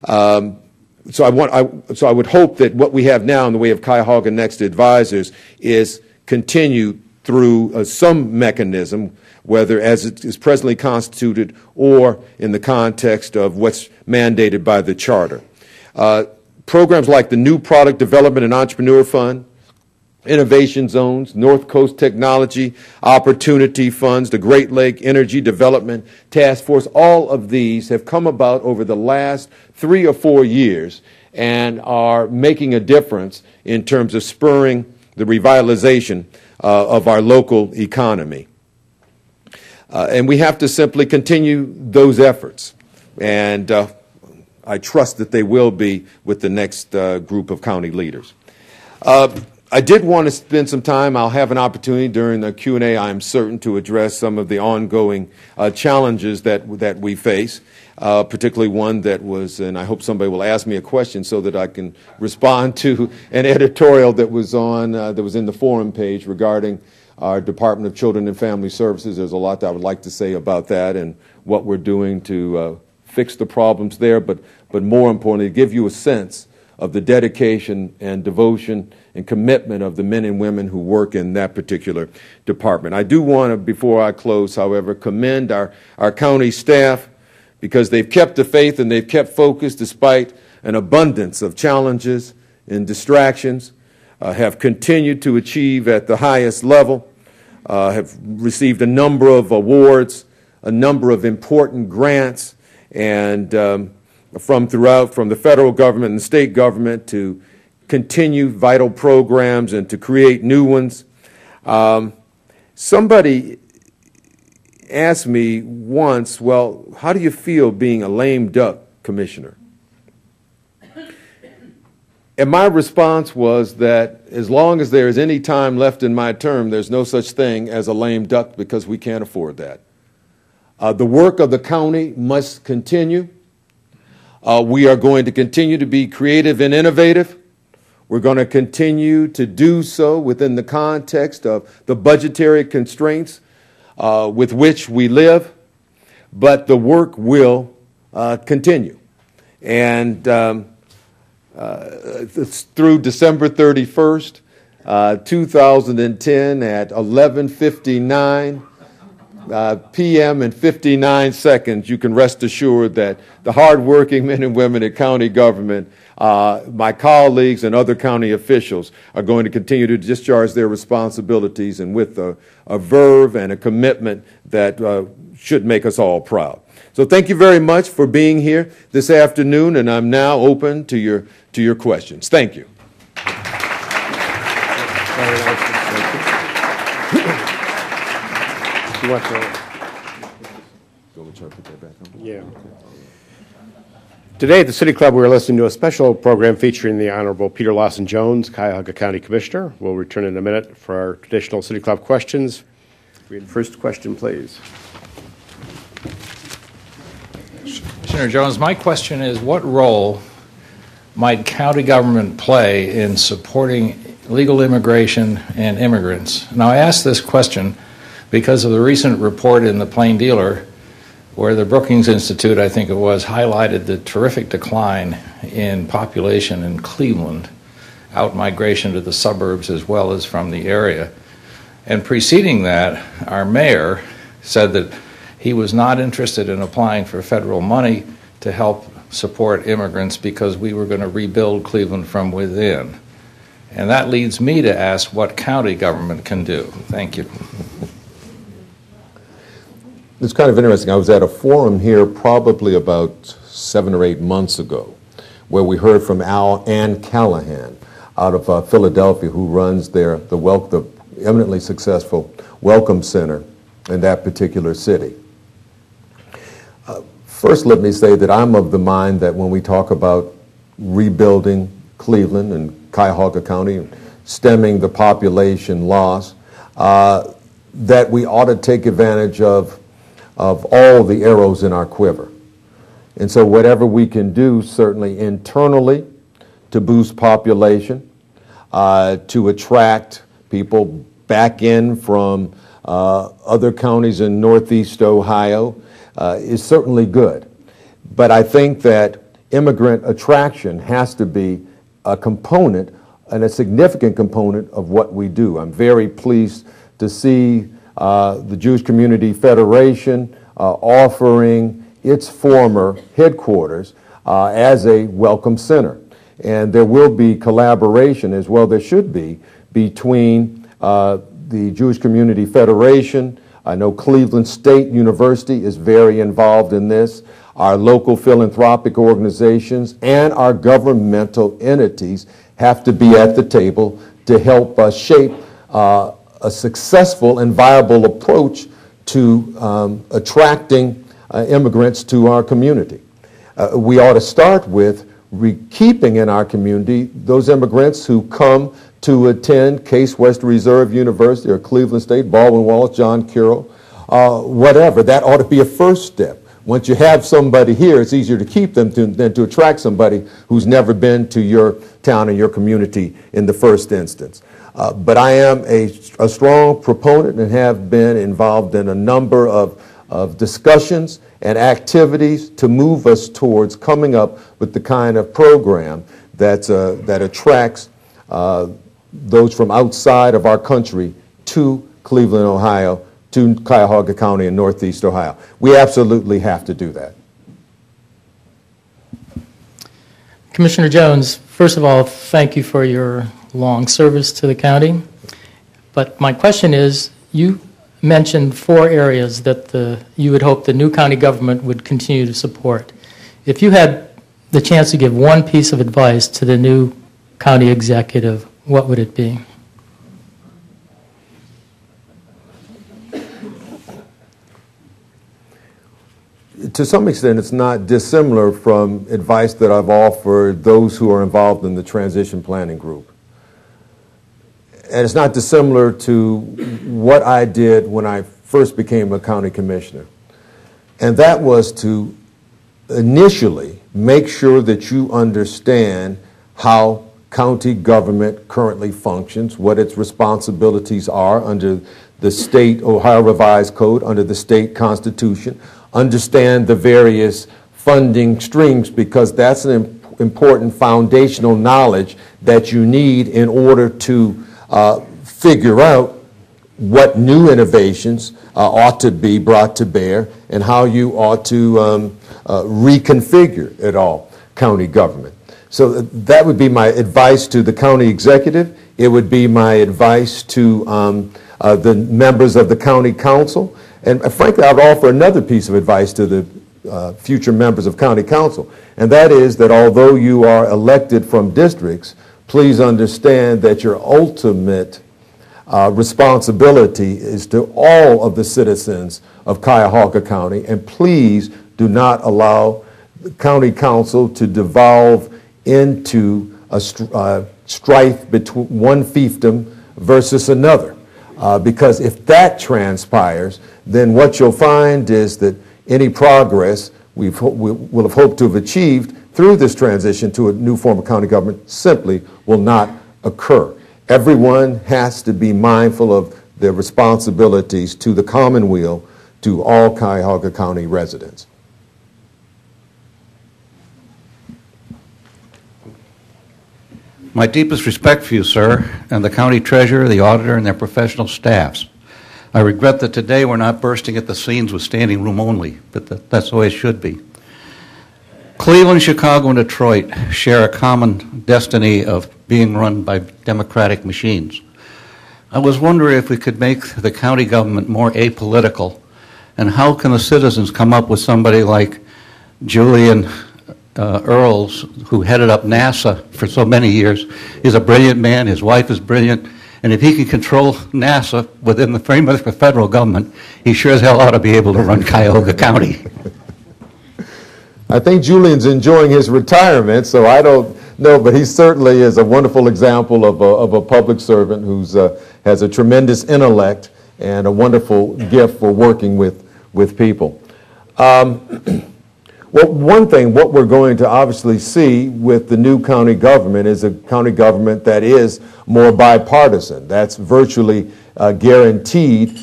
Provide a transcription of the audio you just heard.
So I would hope that what we have now in the way of Cuyahoga Next advisors is continued through some mechanism, whether as it is presently constituted or in the context of what's mandated by the charter. Programs like the New Product Development and Entrepreneur Fund, Innovation Zones, North Coast Technology Opportunity Funds, the Great Lake Energy Development Task Force, all of these have come about over the last 3 or 4 years and are making a difference in terms of spurring the revitalization of our local economy. And we have to simply continue those efforts. And I trust that they will be with the next group of county leaders. I did want to spend some time. I'll have an opportunity during the Q&A, I am certain, to address some of the ongoing challenges that we face, particularly one that was, and I hope somebody will ask me a question so that I can respond to an editorial that was on that was in the forum page regarding our Department of Children and Family Services. There's a lot that I would like to say about that and what we're doing to fix the problems there, but more importantly, give you a sense of the dedication and devotion and commitment of the men and women who work in that particular department. I do want to, before I close, however, commend our county staff because they've kept the faith and they've kept focus despite an abundance of challenges and distractions, have continued to achieve at the highest level, have received a number of awards, a number of important grants, and from the federal government and the state government to continue vital programs and to create new ones. Somebody asked me once, well, how do you feel being a lame duck commissioner? And my response was that as long as there is any time left in my term, there's no such thing as a lame duck because we can't afford that. The work of the county must continue. We are going to continue to be creative and innovative. We're going to continue to do so within the context of the budgetary constraints with which we live, but the work will continue. And through December 31st, 2010 at 11:59 p.m. and 59 seconds, you can rest assured that the hardworking men and women at county government, my colleagues and other county officials, are going to continue to discharge their responsibilities and with a verve and a commitment that should make us all proud. So thank you very much for being here this afternoon, and I'm now open to your questions. Thank you. You want to? Yeah. Today at the City Club, we're listening to a special program featuring the Honorable Peter Lawson Jones, Cuyahoga County Commissioner. We'll return in a minute for our traditional City Club questions. First question, please. Commissioner Jones, my question is, what role might county government play in supporting legal immigration and immigrants? Now, I ask this question because of the recent report in the Plain Dealer where the Brookings Institute, I think it was, highlighted the terrific decline in population in Cleveland, out-migration to the suburbs as well as from the area. And preceding that, our mayor said that he was not interested in applying for federal money to help support immigrants because we were going to rebuild Cleveland from within. And that leads me to ask what county government can do. Thank you. It's kind of interesting. I was at a forum here probably about 7 or 8 months ago where we heard from Ann Callahan out of Philadelphia, who runs the eminently successful Welcome Center in that particular city. First, let me say that I'm of the mind that when we talk about rebuilding Cleveland and Cuyahoga County and stemming the population loss, that we ought to take advantage of all the arrows in our quiver. And so whatever we can do, certainly internally, to boost population, to attract people back in from other counties in Northeast Ohio, is certainly good. But I think that immigrant attraction has to be a component and a significant component of what we do. I'm very pleased to see the Jewish Community Federation offering its former headquarters as a welcome center. And there will be collaboration, as well there should be, between the Jewish Community Federation. I know Cleveland State University is very involved in this. Our local philanthropic organizations and our governmental entities have to be at the table to help us shape a successful and viable approach to attracting immigrants to our community. We ought to start with keeping in our community those immigrants who come to attend Case Western Reserve University or Cleveland State, Baldwin Wallace, John Carroll, whatever. That ought to be a first step. Once you have somebody here, it's easier to keep them than to attract somebody who's never been to your town and your community in the first instance. But I am a strong proponent and have been involved in a number of discussions and activities to move us towards coming up with the kind of program that attracts those from outside of our country to Cleveland, Ohio, to Cuyahoga County in Northeast Ohio. We absolutely have to do that. Commissioner Jones, first of all, thank you for your long service to the county. But my question is, you mentioned 4 areas that you would hope the new county government would continue to support. If you had the chance to give one piece of advice to the new county executive, what would it be? To some extent, it's not dissimilar from advice that I've offered those who are involved in the transition planning group. And it's not dissimilar to what I did when I first became a county commissioner. And that was to initially make sure that you understand how county government currently functions, what its responsibilities are under the state Ohio Revised Code, under the state constitution, understand the various funding streams, because that's an important foundational knowledge that you need in order to figure out what new innovations ought to be brought to bear and how you ought to reconfigure it all, county government. So that would be my advice to the county executive. It would be my advice to the members of the county council. And frankly, I would offer another piece of advice to the future members of county council, and that is that although you are elected from districts, please understand that your ultimate responsibility is to all of the citizens of Cuyahoga County, and please do not allow the county council to devolve into a strife between one fiefdom versus another. Because if that transpires, then what you'll find is that any progress we will have hoped to have achieved through this transition to a new form of county government simply will not occur. Everyone has to be mindful of their responsibilities to the commonweal, to all Cuyahoga County residents. My deepest respect for you, sir, and the county treasurer, the auditor, and their professional staffs. I regret that today we're not bursting at the seams with standing room only, but that's the way it should be. Cleveland, Chicago, and Detroit share a common destiny of being run by democratic machines. I was wondering if we could make the county government more apolitical, and how can the citizens come up with somebody like Julian Earls, who headed up NASA for so many years. He's a brilliant man, his wife is brilliant, and if he can control NASA within the framework of the federal government, he sure as hell ought to be able to run Cuyahoga County. I think Julian's enjoying his retirement, so I don't know, but he certainly is a wonderful example of a public servant who has a tremendous intellect and a wonderful gift for working with people. Well, one thing, what we're going to obviously see with the new county government is a county government that is more bipartisan. That's virtually guaranteed